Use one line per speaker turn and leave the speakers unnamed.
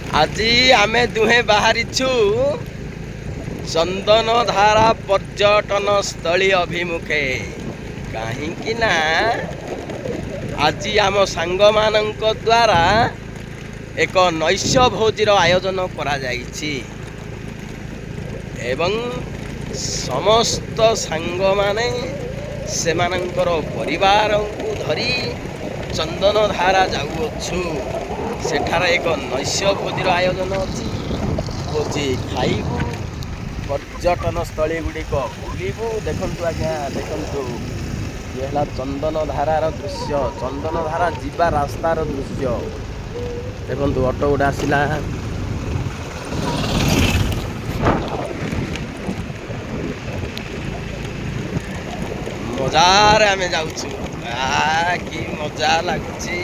ଆଜି ଆମେ ଦୁହେଁ ବାହାରିଛୁ ଚନ୍ଦନଧାରା ପର୍ଯ୍ୟଟନ ସ୍ଥଳୀ ଅଭିମୁଖେ। କାହିଁକି ନା ଆଜି ଆମ ସାଙ୍ଗମାନଙ୍କ ଦ୍ୱାରା ଏକ ନୈଶ ଭୋଜିର ଆୟୋଜନ କରାଯାଇଛି ଏବଂ ସମସ୍ତ ସାଙ୍ଗମାନେ ସେମାନଙ୍କର ପରିବାରଙ୍କୁ ଧରି ଚନ୍ଦନଧାରା ଯାଉଅଛୁ। ସେଠାରେ ଏକ ନୈଶ ଭୋଜିର ଆୟୋଜନ ଅଛି। ଭୋଜି ଖାଇବୁ, ପର୍ଯ୍ୟଟନ ସ୍ଥଳୀ ଗୁଡ଼ିକ ବୁଲିବୁ। ଦେଖନ୍ତୁ ଆଜ୍ଞା, ଦେଖନ୍ତୁ ଇଏ ହେଲା ଚନ୍ଦନଧାରାର ଦୃଶ୍ୟ, ଚନ୍ଦନଧାରା ଯିବା ରାସ୍ତାର ଦୃଶ୍ୟ। ଦେଖନ୍ତୁ ଅଟୋ ଗୋଟେ ଆସିଲା। ମଜାରେ ଆମେ ଯାଉଛୁ। କି ମଜା ଲାଗୁଛି।